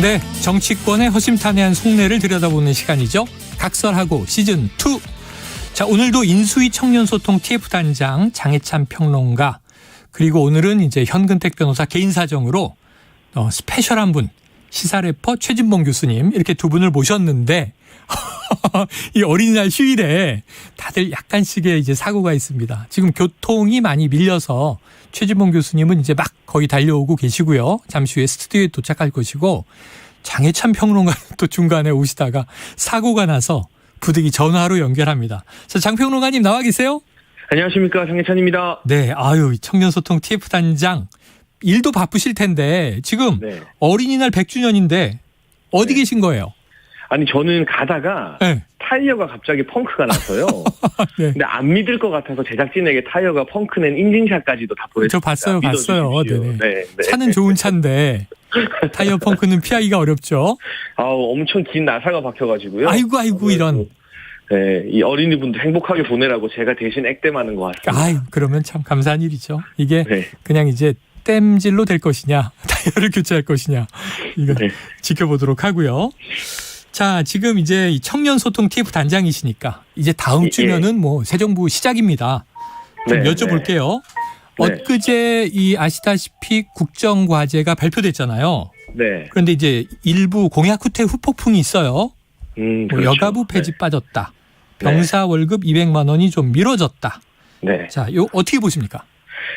네, 정치권의 허심탄회한 속내를 들여다보는 시간이죠. 각설하고 시즌2. 자, 오늘도 인수위 청년소통 TF단장 장해찬 평론가, 그리고 오늘은 이제 현근택 변호사 개인 사정으로 스페셜한 분, 시사래퍼 최진봉 교수님, 이렇게 두 분을 모셨는데 이 어린이날 휴일에 다들 약간씩의 이제 사고가 있습니다. 지금 교통이 많이 밀려서 최진봉 교수님은 이제 막 거의 달려오고 계시고요. 잠시 후에 스튜디오에 도착할 것이고, 장해찬 평론가는 또 중간에 오시다가 사고가 나서 부득이 전화로 연결합니다. 자, 장 평론가님 나와 계세요? 안녕하십니까, 장해찬입니다. 네, 청년소통 TF단장 일도 바쁘실 텐데 지금 네. 어린이날 100주년인데 어디 계신 거예요? 아니, 저는 가다가 타이어가 갑자기 펑크가 나서요. 네. 근데 안 믿을 것 같아서 제작진에게 타이어가 펑크낸 인증샷까지도 다 보냈습니다. 저 봤어요. 네네. 네. 차는 좋은 차인데 타이어 펑크는 피하기가 어렵죠. 엄청 긴 나사가 박혀가지고요. 아이고 이런. 네, 이 어린이분들 행복하게 보내라고 제가 대신 액땜하는 것 같습니다. 그러면 참 감사한 일이죠. 이게 네. 그냥 이제 땜질로 될 것이냐, 타이어를 교체할 것이냐, 이거 지켜보도록 하고요. 자, 지금 이제 이 청년소통 TF 단장이시니까 이제 다음 주면은 새 정부 시작입니다. 좀 여쭤볼게요. 엊그제 아시다시피 국정과제가 발표됐잖아요. 네. 그런데 이제 일부 공약 후퇴 후폭풍이 있어요. 그렇죠. 여가부 폐지 빠졌다. 병사 월급 200만 원이 좀 미뤄졌다. 네. 자, 요 어떻게 보십니까?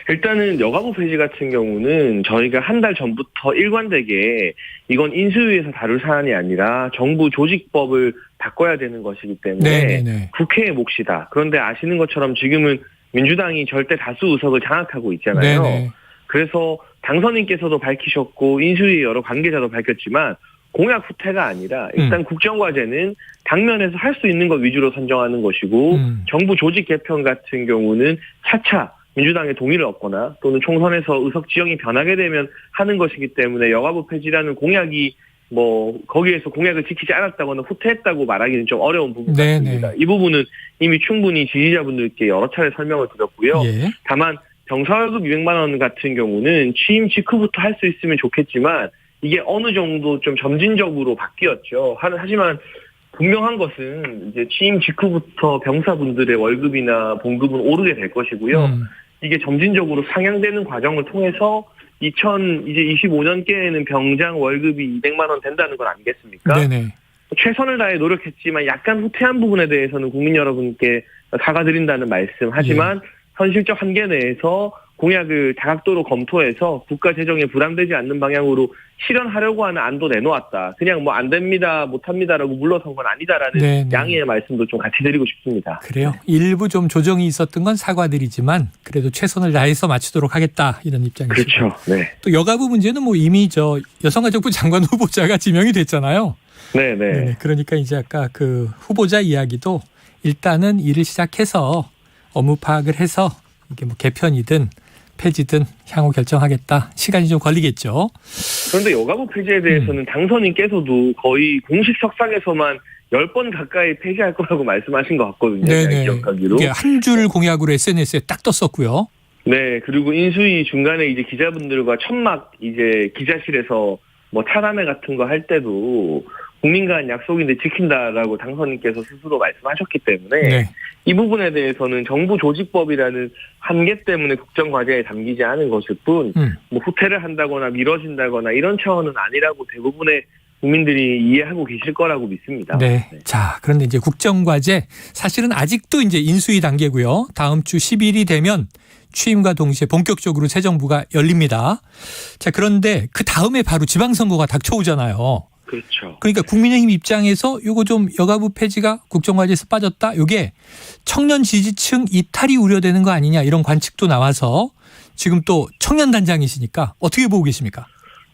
일단은 여가부 폐지 같은 경우는 저희가 한 달 전부터 일관되게 이건 인수위에서 다룰 사안이 아니라 정부 조직법을 바꿔야 되는 것이기 때문에 국회의 몫이다. 그런데 아시는 것처럼 지금은 민주당이 절대 다수 의석을 장악하고 있잖아요. 네네. 그래서 당선인께서도 밝히셨고 인수위 여러 관계자도 밝혔지만 공약 후퇴가 아니라 일단 국정과제는 당면에서 할 수 있는 것 위주로 선정하는 것이고 정부 조직 개편 같은 경우는 차차 민주당의 동의를 얻거나 또는 총선에서 의석 지형이 변하게 되면 하는 것이기 때문에 여가부 폐지라는 공약이 거기에서 공약을 지키지 않았다거나 후퇴했다고 말하기는 좀 어려운 부분 같습니다. 이 부분은 이미 충분히 지지자분들께 여러 차례 설명을 드렸고요. 다만 병사월급 200만 원 같은 경우는 취임 직후부터 할 수 있으면 좋겠지만 이게 어느 정도 좀 점진적으로 바뀌었죠. 하지만 분명한 것은 이제 취임 직후부터 병사분들의 월급이나 봉급은 오르게 될 것이고요. 이게 점진적으로 상향되는 과정을 통해서 2025년께에는 병장 월급이 200만 원 된다는 건 아니겠습니까? 네네. 최선을 다해 노력했지만 약간 후퇴한 부분에 대해서는 국민 여러분께 사과드린다는 말씀. 하지만 현실적 한계 내에서 공약을 다각도로 검토해서 국가 재정에 부담되지 않는 방향으로 실현하려고 하는 안도 내놓았다. 그냥 안 됩니다, 못합니다라고 물러선 건 아니다라는 양해의 말씀도 좀 같이 드리고 싶습니다. 그래요. 일부 좀 조정이 있었던 건 사과드리지만 그래도 최선을 다해서 맞추도록 하겠다, 이런 입장이시죠. 그렇죠. 네. 또 여가부 문제는 이미 여성가족부 장관 후보자가 지명이 됐잖아요. 네네. 그러니까 이제 아까 그 후보자 이야기도 일단은 일을 시작해서 업무 파악을 해서 이게 개편이든 폐지든 향후 결정하겠다. 시간이 좀 걸리겠죠. 그런데 여가부 폐지에 대해서는 당선인께서도 거의 공식 석상에서만 10번 가까이 폐지할 거라고 말씀하신 것 같거든요. 네네. 기억하기로. 이게 한 줄 공약으로 SNS에 딱 떴었고요. 네. 그리고 인수위 중간에 이제 기자분들과 천막 이제 기자실에서 타담회 같은 거 할 때도 국민과 한 약속인데 지킨다라고 당선인께서 스스로 말씀하셨기 때문에 이 부분에 대해서는 정부 조직법이라는 한계 때문에 국정과제에 담기지 않은 것일 뿐 후퇴를 한다거나 미뤄진다거나 이런 차원은 아니라고 대부분의 국민들이 이해하고 계실 거라고 믿습니다. 네. 자, 그런데 이제 국정과제 사실은 아직도 이제 인수위 단계고요. 다음 주 10일이 되면 취임과 동시에 본격적으로 새 정부가 열립니다. 자, 그런데 그 다음에 바로 지방선거가 닥쳐오잖아요. 그렇죠. 그러니까 국민의힘 입장에서 요거 좀 여가부 폐지가 국정과제에서 빠졌다. 요게 청년 지지층 이탈이 우려되는 거 아니냐, 이런 관측도 나와서 지금 또 청년 단장이시니까 어떻게 보고 계십니까?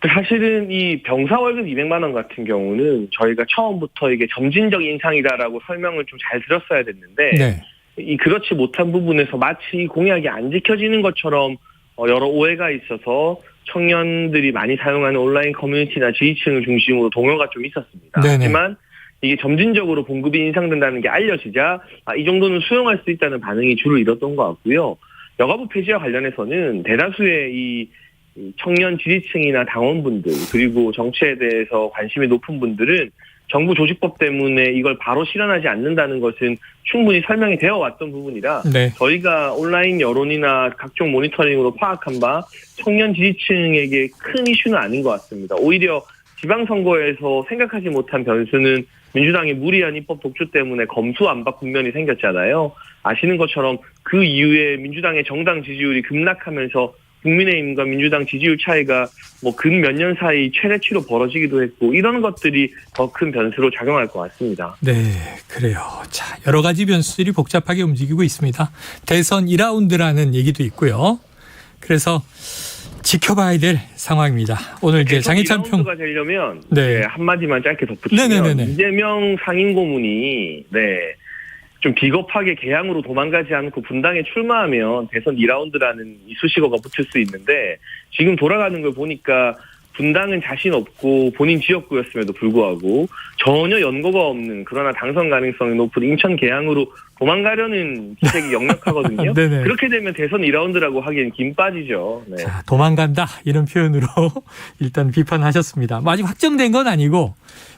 사실은 이 병사 월급 200만 원 같은 경우는 저희가 처음부터 이게 점진적 인상이다라고 설명을 좀 잘 드렸어야 됐는데 이 그렇지 못한 부분에서 마치 공약이 안 지켜지는 것처럼 여러 오해가 있어서 청년들이 많이 사용하는 온라인 커뮤니티나 지지층을 중심으로 동요가 좀 있었습니다. 하지만 이게 점진적으로 봉급이 인상된다는 게 알려지자 이 정도는 수용할 수 있다는 반응이 주를 이뤘던 것 같고요. 여가부 폐지와 관련해서는 대다수의 이 이 청년 지지층이나 당원분들 그리고 정치에 대해서 관심이 높은 분들은 정부 조직법 때문에 이걸 바로 실현하지 않는다는 것은 충분히 설명이 되어 왔던 부분이라 네. 저희가 온라인 여론이나 각종 모니터링으로 파악한 바 청년 지지층에게 큰 이슈는 아닌 것 같습니다. 오히려 지방선거에서 생각하지 못한 변수는 민주당의 무리한 입법 독주 때문에 검수안박 국면이 생겼잖아요. 아시는 것처럼 그 이후에 민주당의 정당 지지율이 급락하면서 국민의힘과 민주당 지지율 차이가 뭐 근 몇 년 사이 최대치로 벌어지기도 했고 이런 것들이 더 큰 변수로 작용할 것 같습니다. 네, 그래요. 자, 여러 가지 변수들이 복잡하게 움직이고 있습니다. 대선 2라운드라는 얘기도 있고요. 그래서 지켜봐야 될 상황입니다. 오늘 이제 장해찬 평론가 되려면 네. 한마디만 짧게 덧붙이면 네네네네. 이재명 상임고문이 좀 비겁하게 개항으로 도망가지 않고 분당에 출마하면 대선 2라운드라는 이쑤시개가 붙을 수 있는데 지금 돌아가는 걸 보니까 분당은 자신 없고 본인 지역구였음에도 불구하고 전혀 연고가 없는 그러나 당선 가능성이 높은 인천 계양으로 도망가려는 기색이 역력하거든요. 그렇게 되면 대선 2라운드라고 하기엔 김 빠지죠. 네. 자, 도망간다 이런 표현으로 일단 비판하셨습니다. 뭐 아직 확정된 건 아니고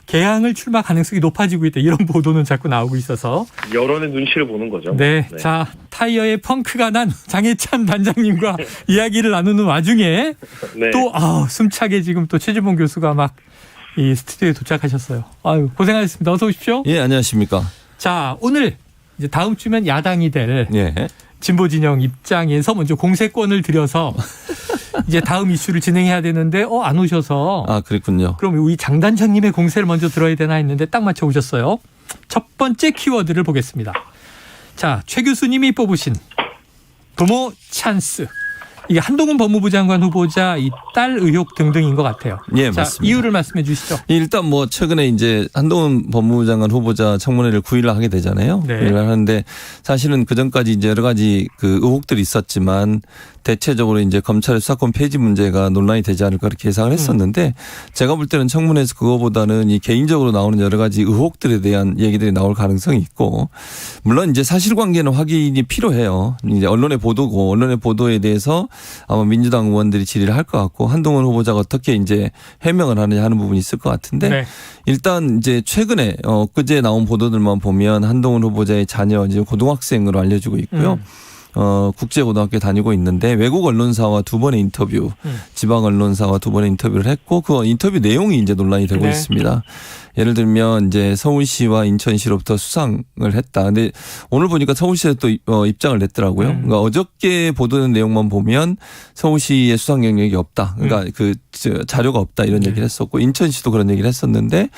개항을 출마 가능성이 높아지고 있다 이런 보도는 자꾸 나오고 있어서 여론의 눈치를 보는 거죠. 네, 네. 자 타이어에 펑크가 난 장해찬 단장님과 이야기를 나누는 와중에 네. 또 숨차게 지금 또 최지봉 교수가 막 이 스튜디오에 도착하셨어요. 아유 고생하셨습니다. 어서 오십시오. 예, 안녕하십니까. 자 오늘 이제 다음 주면 야당이 될 예. 진보 진영 입장에서 먼저 공세권을 들여서 이제 다음 이슈를 진행해야 되는데 안 오셔서 그랬군요. 그럼 우리 장 단장님의 공세를 먼저 들어야 되나 했는데 딱 맞춰 오셨어요. 첫 번째 키워드를 보겠습니다. 자, 최 교수님이 뽑으신 부모 찬스. 이게 한동훈 법무부 장관 후보자 이 딸 의혹 등등인 것 같아요. 예, 자, 맞습니다. 이유를 말씀해 주시죠. 일단 뭐 최근에 이제 한동훈 법무부 장관 후보자 청문회를 9일날 하게 되잖아요. 네. 9일날 하는데 사실은 그 전까지 이제 여러 가지 그 의혹들이 있었지만 대체적으로 이제 검찰의 수사권 폐지 문제가 논란이 되지 않을까 그렇게 예상을 했었는데 제가 볼 때는 청문회에서 그거보다는 이 개인적으로 나오는 여러 가지 의혹들에 대한 얘기들이 나올 가능성이 있고 물론 이제 사실관계는 확인이 필요해요. 이제 언론의 보도고 언론의 보도에 대해서 아마 민주당 의원들이 질의를 할 것 같고 한동훈 후보자가 어떻게 이제 해명을 하느냐 하는 부분이 있을 것 같은데 네. 일단 이제 최근에 그제 나온 보도들만 보면 한동훈 후보자의 자녀 이제 고등학생으로 알려지고 있고요. 국제고등학교에 다니고 있는데 외국 언론사와 2번의 인터뷰, 지방 언론사와 2번의 인터뷰를 했고 그 인터뷰 내용이 이제 논란이 되고 있습니다. 예를 들면 이제 서울시와 인천시로부터 수상을 했다. 근데 오늘 보니까 서울시에서 또 입장을 냈더라고요. 그러니까 어저께 보도된 내용만 보면 서울시의 수상 경력이 없다. 그러니까 그 자료가 없다 이런 얘기를 했었고 인천시도 그런 얘기를 했었는데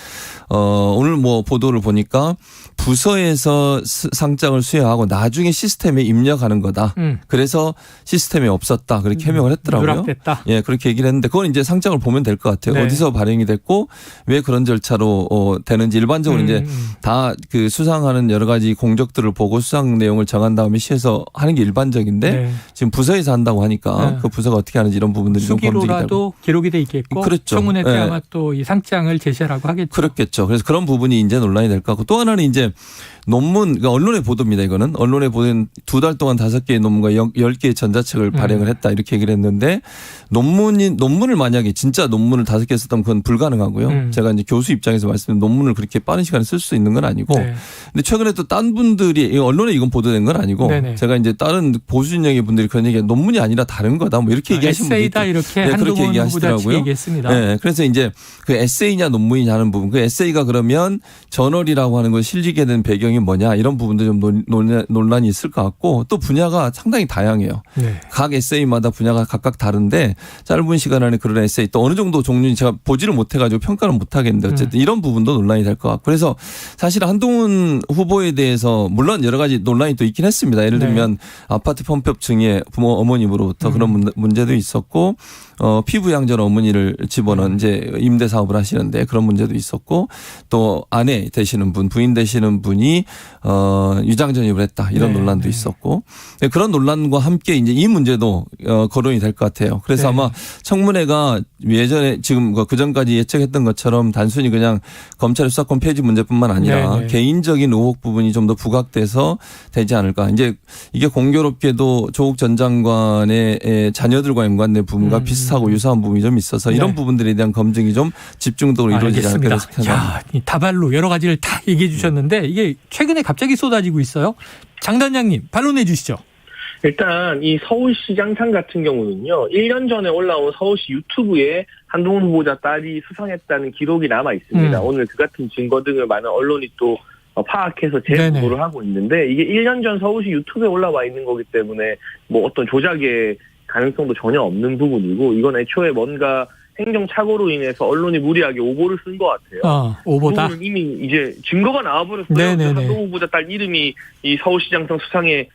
오늘 뭐 보도를 보니까 부서에서 상장을 수여하고 나중에 시스템에 입력하는 거다. 그래서 시스템에 없었다. 그렇게 해명을 했더라고요. 누락됐다. 예, 그렇게 얘기를 했는데 그건 이제 상장을 보면 될 것 같아요. 네. 어디서 발행이 됐고 왜 그런 절차로 되는지 일반적으로 이제 다 그 수상하는 여러 가지 공적들을 보고 수상 내용을 정한 다음에 시에서 하는 게 일반적인데 네. 지금 부서에서 한다고 하니까 그 부서가 어떻게 하는지 이런 부분들이 좀 검증이 되고. 수기로라도 기록이 돼 있겠고 그렇죠. 청문회 때 네. 아마 또 이 상장을 제시하라고 하겠죠. 그렇겠죠. 그래서 그런 부분이 이제 논란이 될 것 같고 또 하나는 이제 논문, 그러니까 언론의 보도입니다. 이거는 언론에 보낸 2달 동안 5개의 논문과 10개의 전자책을 발행을 했다 이렇게 얘기를 했는데 논문을 만약에 진짜 논문을 5개 썼다면 그건 불가능하고요. 제가 이제 교수 입장에서 말씀드린 논문을 그렇게 빠른 시간에 쓸 수 있는 건 아니고 네. 근데 최근에 또 딴 분들이 언론에 이건 보도된 건 아니고 네네. 제가 이제 다른 보수 진영의 분들이 그런 얘기 논문이 아니라 다른 거다 뭐 이렇게 얘기하시는 분들이 에세이다 이렇게 네, 그렇게 얘기하시더라고요. 얘기했습니다. 네, 그래서 이제 그 에세이냐 논문이냐 하는 부분 그 에세이가 그러면 저널이라고 하는 걸 실리게 된 배경이 뭐냐 이런 부분도 좀 논란이 있을 것 같고 또 분야가 상당히 다양해요. 네. 각 에세이마다 분야가 각각 다른데 짧은 시간 안에 그런 에세이 또 어느 정도 종류는 제가 보지를 못해가지고 평가를 못하겠는데 어쨌든 이런 부분도 논란이 될 것 같고 그래서 사실 한동훈 후보에 대해서 물론 여러 가지 논란이 또 있긴 했습니다. 예를 들면 아파트 편법 증여 부모 어머님으로부터 그런 문제도 있었고 피부 양전 어머니를 집어넣은 이제 임대 사업을 하시는데 그런 문제도 있었고 또 아내 되시는 분, 부인 되시는 분이 유장 전입을 했다 이런 네, 논란도 네. 있었고 그런 논란과 함께 이제 이 문제도 거론이 될 것 같아요. 그래서 네. 아마 청문회가 예전에 지금 그 전까지 예측했던 것처럼 단순히 그냥 검찰의 수사권 폐지 문제뿐만 아니라 네, 네. 개인적인 의혹 부분이 좀 더 부각돼서 되지 않을까. 이제 이게 공교롭게도 조국 전 장관의 자녀들과 연관된 부분과 비슷하고 유사한 부분이 좀 있어서 이런 네. 부분들에 대한 검증이 좀 집중적으로 이루어지지 않을까 알겠습니다. 생각합니다. 자, 이 다발로 여러 가지를 다 얘기해 주셨는데 이게 최근에 갑자기 쏟아지고 있어요. 장 단장님 반론해 주시죠. 일단 이 서울시장상 같은 경우는요. 1년 전에 올라온 서울시 유튜브에 한동훈 후보자 딸이 수상했다는 기록이 남아 있습니다. 오늘 그 같은 증거 등을 많은 언론이 또 파악해서 재보도를 하고 있는데 이게 1년 전 서울시 유튜브에 올라와 있는 거기 때문에 뭐 어떤 조작의 가능성도 전혀 없는 부분이고 이건 애초에 뭔가 행정착오로 인해서 언론이 무리하게 오보를 쓴 것 같아요. 오보다? 그 이미 이제 증거가 나와버렸어요. 네네네. 한동훈 후보자 딸 이름이 이 서울시장상 수상에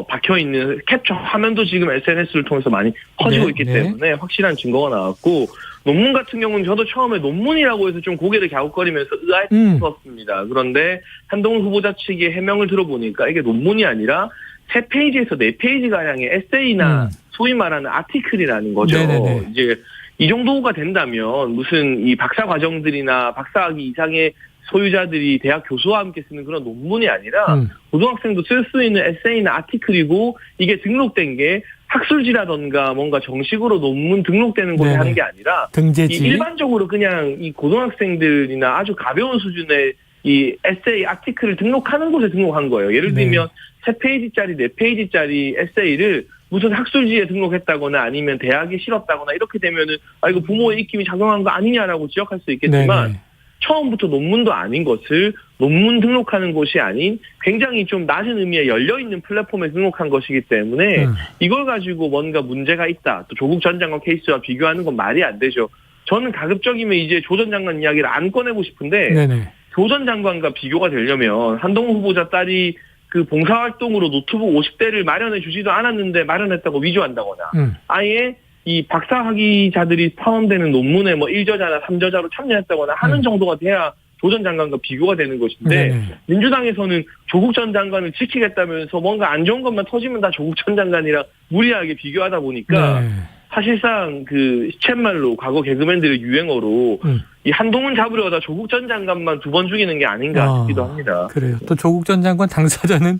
박혀있는 캡처 화면도 지금 SNS를 통해서 많이 퍼지고 있기 때문에 확실한 증거가 나왔고 논문 같은 경우는 저도 처음에 논문이라고 해서 좀 고개를 갸웃거리면서 의아했었습니다. 그런데 한동훈 후보자 측의 해명을 들어보니까 이게 논문이 아니라 3페이지에서 4페이지가량의 에세이나 소위 말하는 아티클이라는 거죠. 네네네. 이제 이 정도가 된다면 무슨 이 박사 과정들이나 박사학위 이상의 소유자들이 대학 교수와 함께 쓰는 그런 논문이 아니라 고등학생도 쓸 수 있는 에세이나 아티클이고 이게 등록된 게 학술지라던가 뭔가 정식으로 논문 등록되는 곳에 하는 게 아니라 등재지. 이 일반적으로 그냥 이 고등학생들이나 아주 가벼운 수준의 이 에세이 아티클을 등록하는 곳에 등록한 거예요. 예를 들면 3페이지짜리 4페이지짜리 에세이를 무슨 학술지에 등록했다거나 아니면 대학에 실었다거나 이렇게 되면은 이거 부모의 입김이 작용한 거 아니냐라고 지적할 수 있겠지만 처음부터 논문도 아닌 것을 논문 등록하는 곳이 아닌 굉장히 좀 낮은 의미의 열려있는 플랫폼에 등록한 것이기 때문에 이걸 가지고 뭔가 문제가 있다. 또 조국 전 장관 케이스와 비교하는 건 말이 안 되죠. 저는 가급적이면 이제 조 전 장관 이야기를 안 꺼내고 싶은데 조 전 장관과 비교가 되려면 한동훈 후보자 딸이 그 봉사활동으로 노트북 50대를 마련해 주지도 않았는데 마련했다고 위조한다거나 아예 이 박사학위자들이 포함되는 논문에 뭐 1저자나 3저자로 참여했다거나 하는 정도가 돼야 조 전 장관과 비교가 되는 것인데 민주당에서는 조국 전 장관을 지키겠다면서 뭔가 안 좋은 것만 터지면 다 조국 전 장관이랑 무리하게 비교하다 보니까 사실상 그 시쳇말로 과거 개그맨들의 유행어로 이 한동훈 잡으려다 조국 전 장관만 2번 죽이는 게 아닌가 싶기도 합니다. 그래요. 또 조국 전 장관 당사자는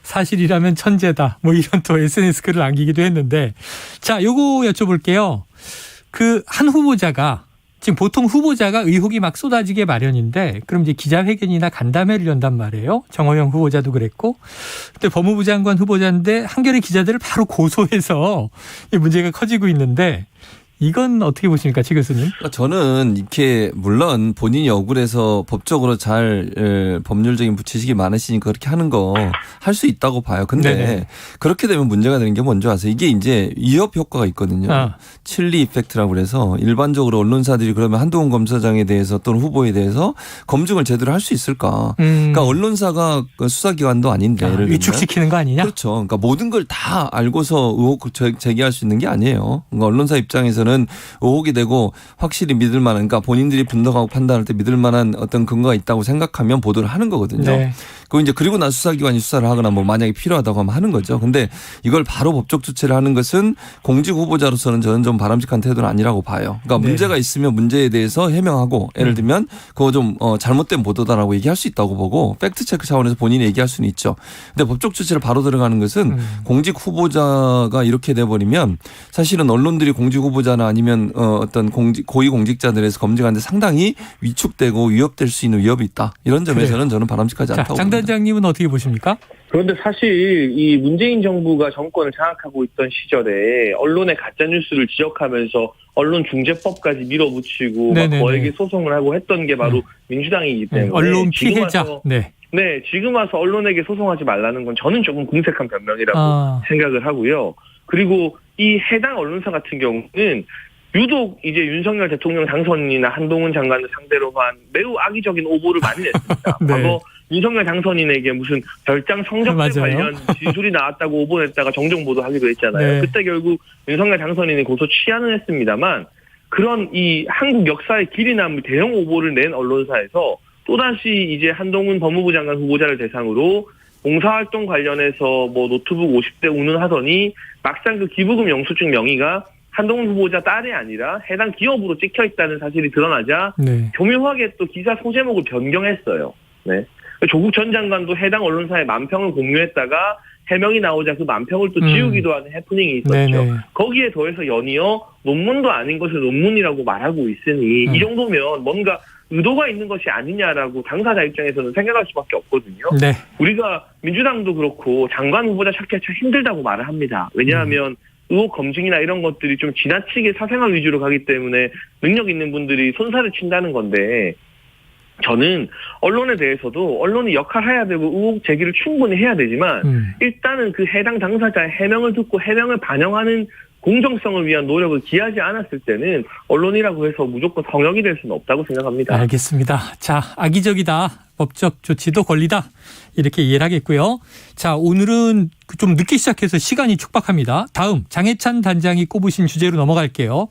사실이라면 천재다. 뭐 이런 또 SNS 글을 남기기도 했는데 자, 요거 여쭤볼게요. 그 한 후보자가 지금 보통 후보자가 의혹이 막 쏟아지게 마련인데 그럼 이제 기자회견이나 간담회를 연단 말이에요. 정호영 후보자도 그랬고 그때 법무부 장관 후보자인데 한겨레 기자들을 바로 고소해서 이 문제가 커지고 있는데 이건 어떻게 보십니까, 치 교수님? 저는 이렇게 물론 본인이 억울해서 법적으로 잘 법률적인 지식이 많으시니까 그렇게 하는 거 할 수 있다고 봐요. 근데 그렇게 되면 문제가 되는 게 뭔지 아세요? 이게 이제 위협 효과가 있거든요. 칠리 이펙트라고 그래서 일반적으로 언론사들이 그러면 한동훈 검사장에 대해서 또는 후보에 대해서 검증을 제대로 할 수 있을까? 그러니까 언론사가 수사기관도 아닌데 예를 들면 위축시키는 거 아니냐? 그렇죠. 그러니까 모든 걸 다 알고서 의혹 제기할 수 있는 게 아니에요. 그러니까 언론사 입장에서는 의혹이 되고 확실히 믿을 만한, 그러니까 본인들이 분석하고 판단할 때 믿을 만한 어떤 근거가 있다고 생각하면 보도를 하는 거거든요. 그리고 나 수사기관이 수사를 하거나 뭐 만약에 필요하다고 하면 하는 거죠. 근데 이걸 바로 법적 조치를 하는 것은 공직 후보자로서는 저는 좀 바람직한 태도는 아니라고 봐요. 그러니까 문제가 있으면 문제에 대해서 해명하고 예를 들면 그거 좀 잘못된 보도다라고 얘기할 수 있다고 보고 팩트 체크 차원에서 본인이 얘기할 수는 있죠. 근데 법적 조치를 바로 들어가는 것은 공직 후보자가 이렇게 돼버리면 사실은 언론들이 공직 후보자나 아니면 어떤 고위 공직자들에서 검증하는데 상당히 위축되고 위협될 수 있는 위협이 있다. 이런 점에서는 저는 바람직하지 않다고 봅니다. 장 단장님은 어떻게 보십니까? 그런데 사실 이 문재인 정부가 정권을 장악하고 있던 시절에 언론의 가짜뉴스를 지적하면서 언론중재법까지 밀어붙이고 막 거액의 소송을 하고 했던 게 바로 민주당이기 때문에 언론 피해자. 지금 와서 언론에게 소송하지 말라는 건 저는 조금 궁색한 변명이라고 생각을 하고요. 그리고 이 해당 언론사 같은 경우는 유독 이제 윤석열 대통령 당선인이나 한동훈 장관을 상대로 한 매우 악의적인 오보를 많이 냈습니다. 과거 윤석열 당선인에게 무슨 별장 성적표 관련 진술이 나왔다고 오보 냈다가 정정 보도하기도 했잖아요. 그때 결국 윤석열 당선인이 고소 취하는 했습니다만 그런 이 한국 역사의 길이 남을 대형 오보를 낸 언론사에서 또다시 이제 한동훈 법무부 장관 후보자를 대상으로 봉사활동 관련해서 뭐 노트북 50대 운운하더니 막상 그 기부금 영수증 명의가 한동훈 후보자 딸이 아니라 해당 기업으로 찍혀 있다는 사실이 드러나자 네. 교묘하게 또 기사 소제목을 변경했어요. 네. 조국 전 장관도 해당 언론사에 만평을 공유했다가 해명이 나오자 그 만평을 또 지우기도 하는 해프닝이 있었죠. 네네. 거기에 더해서 연이어 논문도 아닌 것을 논문이라고 말하고 있으니 이 정도면 뭔가 의도가 있는 것이 아니냐라고 당사자 입장에서는 생각할 수밖에 없거든요. 네. 우리가 민주당도 그렇고 장관 후보자 찾기가 참 힘들다고 말을 합니다. 왜냐하면 의혹 검증이나 이런 것들이 좀 지나치게 사생활 위주로 가기 때문에 능력 있는 분들이 손살을 친다는 건데 저는 언론에 대해서도 언론이 역할해야 되고 의혹 제기를 충분히 해야 되지만 일단은 그 해당 당사자의 해명을 듣고 해명을 반영하는 공정성을 위한 노력을 기하지 않았을 때는 언론이라고 해서 무조건 성역이 될 수는 없다고 생각합니다. 알겠습니다. 자, 악의적이다. 법적 조치도 권리다. 이렇게 이해를 하겠고요. 자, 오늘은 좀 늦게 시작해서 시간이 촉박합니다. 다음 장해찬 단장이 꼽으신 주제로 넘어갈게요.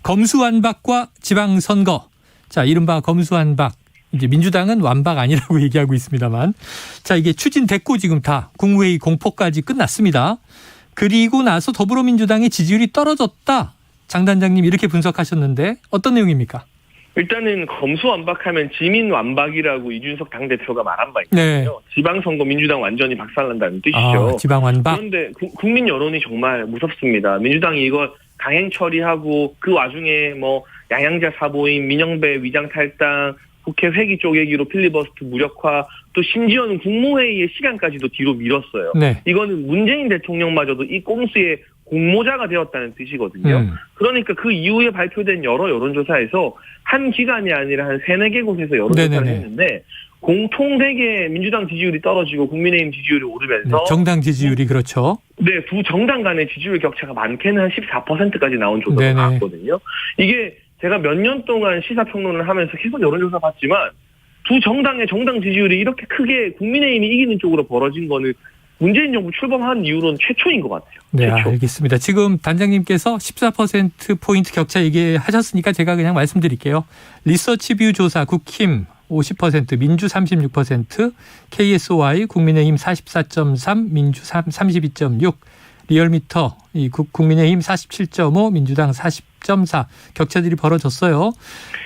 검수완박과 지방선거. 자, 이른바 검수완박. 이제 민주당은 완박 아니라고 얘기하고 있습니다만. 자, 이게 추진됐고 지금 다 국무회의 공포까지 끝났습니다. 그리고 나서 더불어민주당의 지지율이 떨어졌다. 장 단장님 이렇게 분석하셨는데 어떤 내용입니까? 일단은 검수완박하면 지민완박이라고 이준석 당대표가 말한 바 있거든요. 네. 지방선거 민주당 완전히 박살난다는 뜻이죠. 아, 지방완박. 그런데 국민 여론이 정말 무섭습니다. 민주당이 이걸 강행 처리하고 그 와중에 뭐 양양자 사보임, 민영배 위장 탈당, 국회 회기 쪼개기로 필리버스터 무력화, 또 심지어는 국무회의의 시간까지도 뒤로 밀었어요. 네. 이거는 문재인 대통령마저도 이 꼼수의 공모자가 되었다는 뜻이거든요. 그러니까 그 이후에 발표된 여러 여론조사에서 한 기관이 아니라 한 3-4개 곳에서 여론조사를 했는데 공통되게 민주당 지지율이 떨어지고 국민의힘 지지율이 오르면서 네, 정당 지지율이 그렇죠. 네, 두 정당 간의 지지율 격차가 많게는 한 14%까지 나온 조사가 나왔거든요. 이게 제가 몇 년 동안 시사평론을 하면서 계속 여론조사 봤지만 두 정당의 정당 지지율이 이렇게 크게 국민의힘이 이기는 쪽으로 벌어진 거는 문재인 정부 출범한 이후로는 최초인 것 같아요. 네, 최초. 알겠습니다. 지금 단장님께서 14%포인트 격차 얘기하셨으니까 제가 그냥 말씀드릴게요. 리서치뷰 조사 국힘 50%, 민주 36%, KSY 국민의힘 44.3, 민주 32.6, 리얼미터 이 국민의힘 47.5, 민주당 40.4 격차들이 벌어졌어요.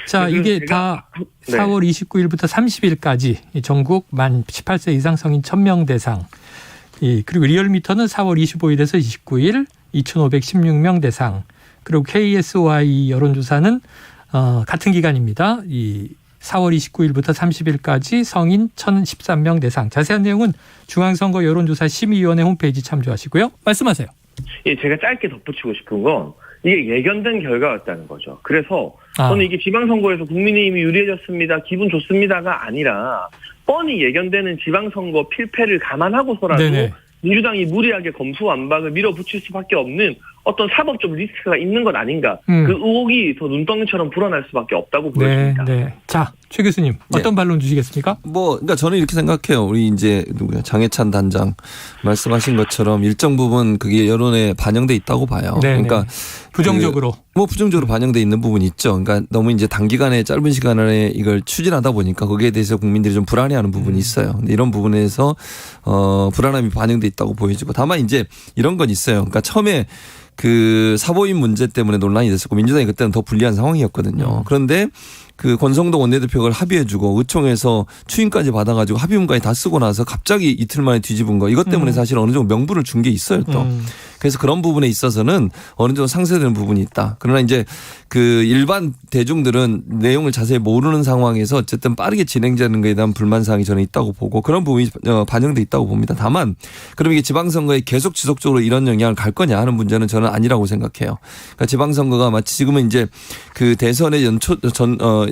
자, 이게 다 4월 29일부터 30일까지 전국 만 18세 이상 성인 1000명 대상. 그리고 리얼미터는 4월 25일에서 29일 2,516명 대상. 그리고 KSY 여론조사는 같은 기간입니다. 이 4월 29일부터 30일까지 성인 1,013명 대상. 자세한 내용은 중앙선거 여론조사 심의위원회 홈페이지 참조하시고요. 말씀하세요. 예, 제가 짧게 덧붙이고 싶은 건 이게 예견된 결과였다는 거죠. 그래서 저는 이게 지방선거에서 국민의힘이 유리해졌습니다, 기분 좋습니다가 아니라 뻔히 예견되는 지방선거 필패를 감안하고서라도 네네. 민주당이 무리하게 검수완박을 밀어붙일 수밖에 없는 어떤 사법적 리스크가 있는 것 아닌가. 그 의혹이 더 눈덩이처럼 불어날 수밖에 없다고 보여집니다. 네. 자, 최 교수님 어떤 반론 주시겠습니까? 그러니까 저는 이렇게 생각해요. 우리 이제 장해찬 단장 말씀하신 것처럼 일정 부분 그게 여론에 반영돼 있다고 봐요. 네네. 그러니까 부정적으로. 부정적으로 반영돼 있는 부분이 있죠. 그러니까 너무 이제 단기간에 짧은 시간 안에 이걸 추진하다 보니까 거기에 대해서 국민들이 좀 불안해하는 부분이 있어요. 근데 이런 부분에서 불안함이 반영돼 있다고 보여지고 다만 이제 이런 건 있어요. 그러니까 처음에 그 사보임 문제 때문에 논란이 됐었고 민주당이 그때는 더 불리한 상황이었거든요. 그런데 그 권성동 원내대표가 합의해주고 의총에서 추인까지 받아가지고 합의문까지 다 쓰고 나서 갑자기 이틀 만에 뒤집은 거 이것 때문에 사실 어느 정도 명분을 준 게 있어요 또. 그래서 그런 부분에 있어서는 어느 정도 상쇄되는 부분이 있다. 그러나 이제 그 일반 대중들은 내용을 자세히 모르는 상황에서 어쨌든 빠르게 진행되는 것에 대한 불만사항이 저는 있다고 보고 그런 부분이 반영돼 있다고 봅니다. 다만 그럼 이게 지방선거에 계속 지속적으로 이런 영향을 갈 거냐 하는 문제는 저는 아니라고 생각해요. 그러니까 지방선거가 마치 지금은 이제 그 대선의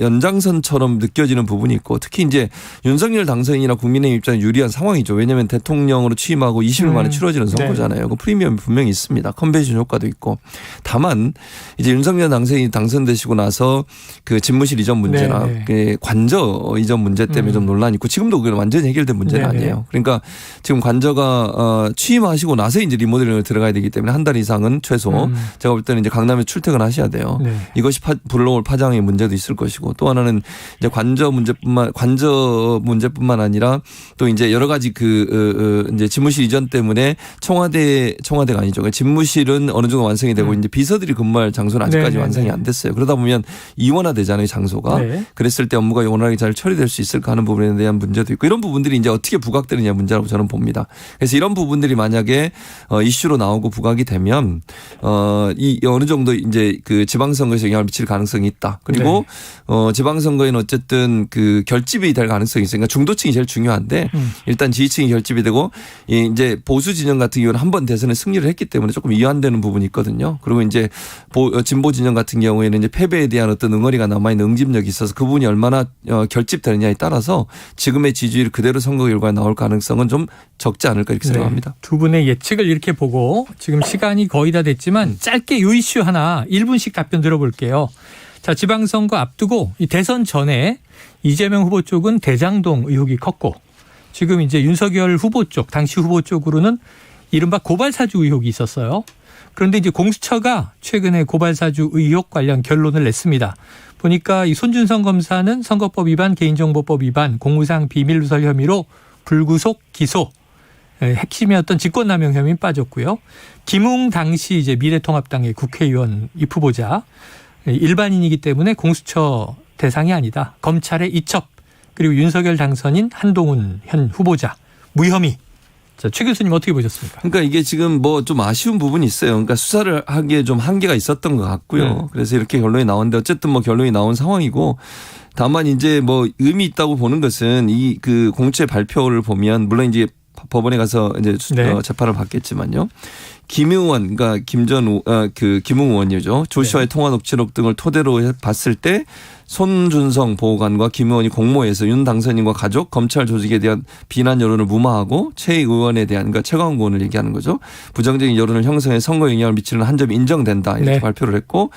연장선처럼 느껴지는 부분이 있고 특히 이제 윤석열 당선인이나 국민의힘 입장에 유리한 상황이죠. 왜냐하면 대통령으로 취임하고 20일 만에 치러지는 선거잖아요. 그 프리미엄이 분명히 있습니다. 컨벤션 효과도 있고. 다만 이제 윤석열 당선인이 당선되시고 나서 그 집무실 이전 문제나 그 관저 이전 문제 때문에 좀 논란이 있고 지금도 그게 완전히 해결된 문제는 아니에요. 그러니까 지금 관저가 취임하시고 나서 이제 리모델링을 들어가야 되기 때문에 한 달 이상은 최소 제가 볼 때는 이제 강남에 출퇴근하셔야 돼요. 이것이 불러올 파장의 문제도 있을 것이고 또 하나는 이제 관저 문제뿐만 아니라 또 이제 여러 가지 이제 집무실 이전 때문에 청와대가 아니죠. 그러니까 집무실은 어느 정도 완성이 되고 이제 비서들이 근무할 장소는 아직까지 완성이 안 됐어요. 그러다 보면 이원화되잖아요, 장소가. 그랬을 때 업무가 원활하게 잘 처리될 수 있을까 하는 부분에 대한 문제도 있고 이런 부분들이 이제 어떻게 부각되느냐 문제라고 저는 봅니다. 그래서 이런 부분들이 만약에 이슈로 나오고 부각이 되면 이 어느 정도 이제 그 지방선거에서 영향을 미칠 가능성이 있다. 그리고 지방선거에는 어쨌든 그 결집이 될 가능성이 있으니까 중도층이 제일 중요한데 일단 지지층이 결집이 되고 이제 보수 진영 같은 경우는 한 번 대선에 승리를 했기 때문에 조금 이완되는 부분이 있거든요. 그리고 이제 진보 진영 같은 경우에는 이제 패배에 대한 어떤 응어리가 남아있는 응집력이 있어서 그 부분이 얼마나 결집되느냐에 따라서 지금의 지지율 그대로 선거 결과가 나올 가능성은 좀 적지 않을까 이렇게 생각합니다. 두 분의 예측을 이렇게 보고 지금 시간이 거의 다 됐지만 짧게 이 이슈 하나 1분씩 답변 들어볼게요. 자, 지방선거 앞두고 이 대선 전에 이재명 후보 쪽은 대장동 의혹이 컸고 지금 이제 윤석열 후보 쪽, 당시 후보 쪽으로는 이른바 고발사주 의혹이 있었어요. 그런데 이제 공수처가 최근에 고발사주 의혹 관련 결론을 냈습니다. 보니까 이 손준성 검사는 선거법 위반, 개인정보법 위반, 공무상 비밀누설 혐의로 불구속 기소. 핵심이었던 직권남용 혐의 빠졌고요. 김웅 당시 이제 미래통합당의 국회의원 입후보자 일반인이기 때문에 공수처 대상이 아니다. 검찰의 이첩 그리고 윤석열 당선인 한동훈 현 후보자 무혐의. 자, 최 교수님 어떻게 보셨습니까? 그러니까 이게 지금 뭐 좀 아쉬운 부분이 있어요. 그러니까 수사를 하기에 좀 한계가 있었던 것 같고요. 그래서 이렇게 결론이 나왔는데 어쨌든 뭐 결론이 나온 상황이고 다만 이제 뭐 의미 있다고 보는 것은 이 그 공채 발표를 보면 물론 이제 법원에 가서 이제 재판을 받겠지만요. 김 의원, 그러니까 김웅 의원이죠. 조시와의 통화 녹취록 등을 토대로 봤을 때 손준성 보호관과 김 의원이 공모해서 윤 당선인과 가족, 검찰 조직에 대한 비난 여론을 무마하고 최 의원에 대한 그러니까 최강욱 의원을 얘기하는 거죠. 부정적인 여론을 형성해 선거에 영향을 미치는 한 점이 인정된다 이렇게 발표를 했고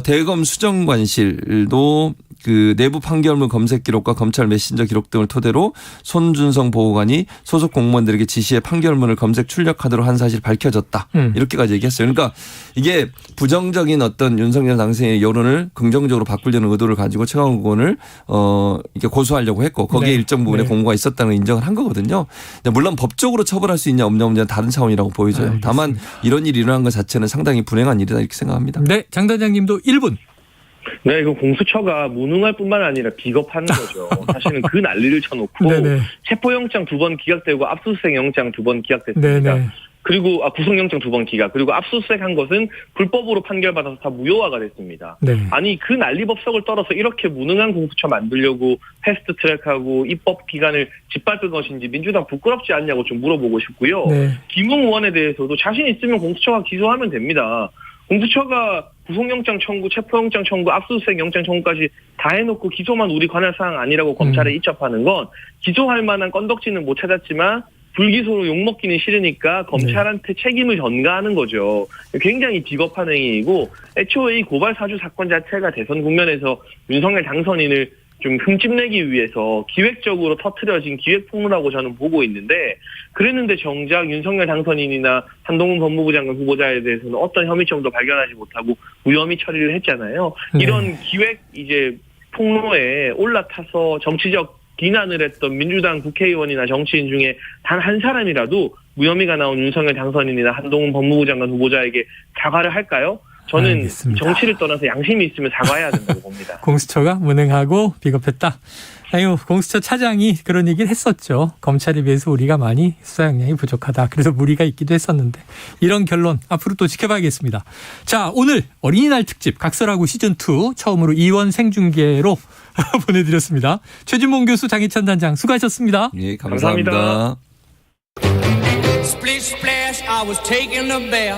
대검 수정관실도 그 내부 판결문 검색 기록과 검찰 메신저 기록 등을 토대로 손준성 보호관이 소속 공무원들에게 지시해 판결문을 검색 출력하도록 한 사실이 밝혀졌다. 이렇게까지 얘기했어요. 그러니까 이게 부정적인 어떤 윤석열 당선인의 여론을 긍정적으로 바꾸려는 의도를 가지고 최강욱 의원을 이렇게 고소하려고 했고 거기에 일정 부분의 공모가 있었다는 걸 인정을 한 거거든요. 물론 법적으로 처벌할 수 있냐 없냐 문제는 다른 차원이라고 보여져요. 알겠습니다. 다만 이런 일이 일어난 것 자체는 상당히 불행한 일이다 이렇게 생각합니다. 네, 장 단장님도 1분. 네, 이거 공수처가 무능할 뿐만 아니라 비겁한 거죠. 사실은 그 난리를 쳐놓고 체포영장 2번 기각되고 압수수색 영장 2번 기각됐습니다. 그리고 구속영장 2번 기각. 그리고 압수수색한 것은 불법으로 판결받아서 다 무효화가 됐습니다. 아니 그 난리법석을 떨어서 이렇게 무능한 공수처 만들려고 패스트트랙하고 입법 기간을 짓밟은 것인지 민주당 부끄럽지 않냐고 좀 물어보고 싶고요. 김웅 의원에 대해서도 자신 있으면 공수처가 기소하면 됩니다. 공수처가 구속영장 청구, 체포영장 청구, 압수수색 영장 청구까지 다 해놓고 기소만 우리 관할 사항 아니라고 검찰에 이첩하는 건 기소할 만한 건덕지는 못 찾았지만 불기소로 욕먹기는 싫으니까 검찰한테 책임을 전가하는 거죠. 굉장히 비겁한 행위이고 애초에 이 고발사주 사건 자체가 대선 국면에서 윤석열 당선인을 좀 흠집내기 위해서 기획적으로 터트려진 기획폭로라고 저는 보고 있는데 그랬는데 정작 윤석열 당선인이나 한동훈 법무부 장관 후보자에 대해서는 어떤 혐의점도 발견하지 못하고 무혐의 처리를 했잖아요. 이런 기획 이제 폭로에 올라타서 정치적 비난을 했던 민주당 국회의원이나 정치인 중에 단 한 사람이라도 무혐의가 나온 윤석열 당선인이나 한동훈 법무부 장관 후보자에게 사과를 할까요? 저는 알겠습니다. 정치를 떠나서 양심이 있으면 사과해야 된다고 봅니다. 공수처가 무능하고 비겁했다. 아유, 공수처 차장이 그런 얘기를 했었죠. 검찰에 비해서 우리가 많이 수사 역량이 부족하다. 그래서 무리가 있기도 했었는데 이런 결론 앞으로 또 지켜봐야겠습니다. 자, 오늘 어린이날 특집 각설하고 시즌2 처음으로 2원 생중계로 보내드렸습니다. 최진봉 교수, 장희찬 단장 수고하셨습니다. 예, 감사합니다. 감사합니다. Splish splash, I was taking a bath.